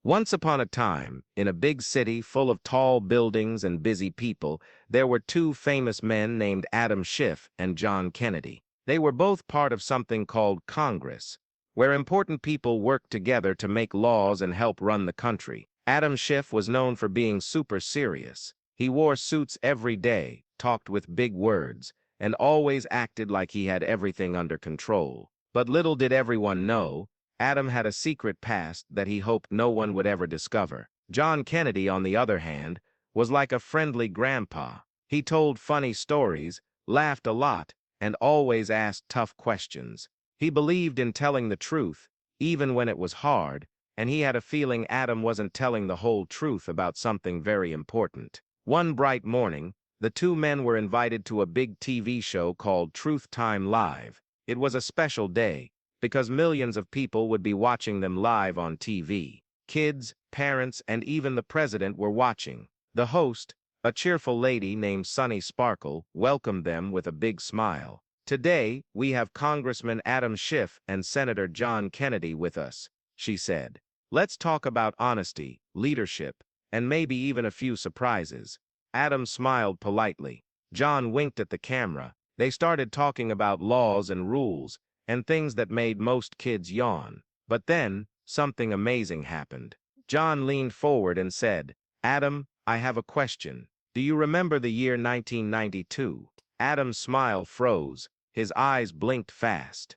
Once upon a time, in a big city full of tall buildings and busy people, there were two famous men named Adam Schiff and John Kennedy. They were both part of something called Congress, where important people worked together to make laws and help run the country. Adam Schiff was known for being super serious. He wore suits every day, talked with big words, and always acted like he had everything under control. But little did everyone know, Adam had a secret past that he hoped no one would ever discover. John Kennedy, on the other hand, was like a friendly grandpa. He told funny stories, laughed a lot, and always asked tough questions. He believed in telling the truth, even when it was hard, and he had a feeling Adam wasn't telling the whole truth about something very important. One bright morning, the two men were invited to a big TV show called Truth Time Live. It was a special day, because millions of people would be watching them live on TV. Kids, parents, and even the president were watching. The host, a cheerful lady named Sunny Sparkle, welcomed them with a big smile. "Today, we have Congressman Adam Schiff and Senator John Kennedy with us," she said. "Let's talk about honesty, leadership, and maybe even a few surprises." Adam smiled politely. John winked at the camera. They started talking about laws and rules, and things that made most kids yawn. But then, something amazing happened. John leaned forward and said, "Adam, I have a question. Do you remember the year 1992? Adam's smile froze. His eyes blinked fast.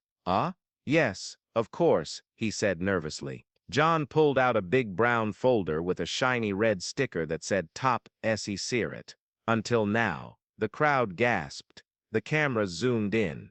Yes, of course," he said nervously. John pulled out a big brown folder with a shiny red sticker that said Top SE Secret. "Until now." The crowd gasped. The camera zoomed in.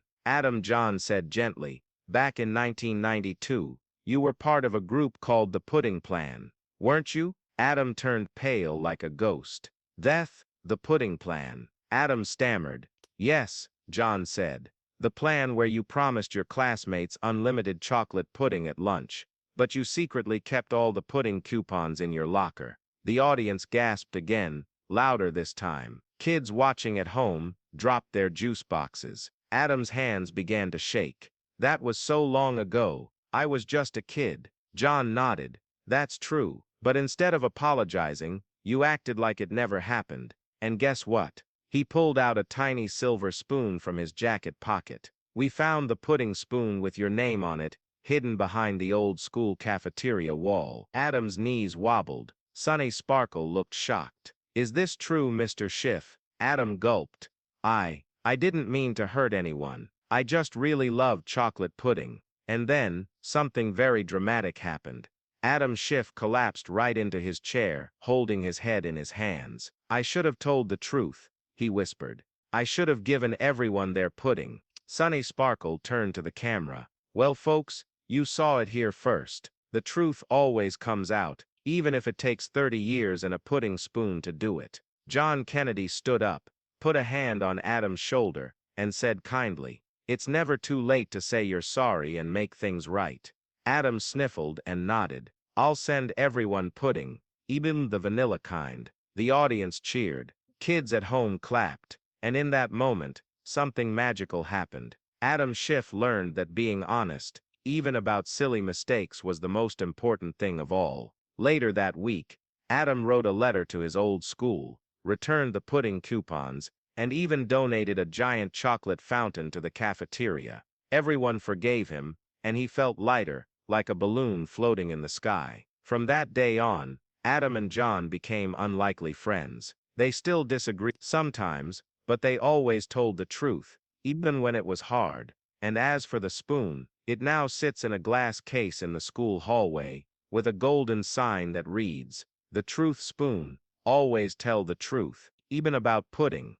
John said gently, "Back in 1992, you were part of a group called the Pudding Plan, weren't you?" Adam turned pale like a ghost. The Pudding Plan." Adam stammered. "Yes," John said. "The plan where you promised your classmates unlimited chocolate pudding at lunch, but you secretly kept all the pudding coupons in your locker." The audience gasped again, louder this time. Kids watching at home dropped their juice boxes. Adam's hands began to shake. "That was so long ago. I was just a kid." John nodded. "That's true. But instead of apologizing, you acted like it never happened. And guess what?" He pulled out a tiny silver spoon from his jacket pocket. "We found the pudding spoon with your name on it, hidden behind the old school cafeteria wall." Adam's knees wobbled. Sunny Sparkle looked shocked. "Is this true, Mr. Schiff?" Adam gulped. I didn't mean to hurt anyone. I just really loved chocolate pudding." And then, something very dramatic happened. Adam Schiff collapsed right into his chair, holding his head in his hands. "I should have told the truth," he whispered. "I should have given everyone their pudding." Sunny Sparkle turned to the camera. "Well, folks, you saw it here first. The truth always comes out, even if it takes 30 years and a pudding spoon to do it." John Kennedy stood up, put a hand on Adam's shoulder, and said kindly, "It's never too late to say you're sorry and make things right." Adam sniffled and nodded. "I'll send everyone pudding, even the vanilla kind." The audience cheered. Kids at home clapped. And in that moment, something magical happened. Adam Schiff learned that being honest, even about silly mistakes, was the most important thing of all. Later that week, Adam wrote a letter to his old school, returned the pudding coupons, and even donated a giant chocolate fountain to the cafeteria. Everyone forgave him, and he felt lighter, like a balloon floating in the sky. From that day on, Adam and John became unlikely friends. They still disagreed sometimes, but they always told the truth, even when it was hard. And as for the spoon, it now sits in a glass case in the school hallway, with a golden sign that reads, "The Truth Spoon. Always tell the truth, even about pudding."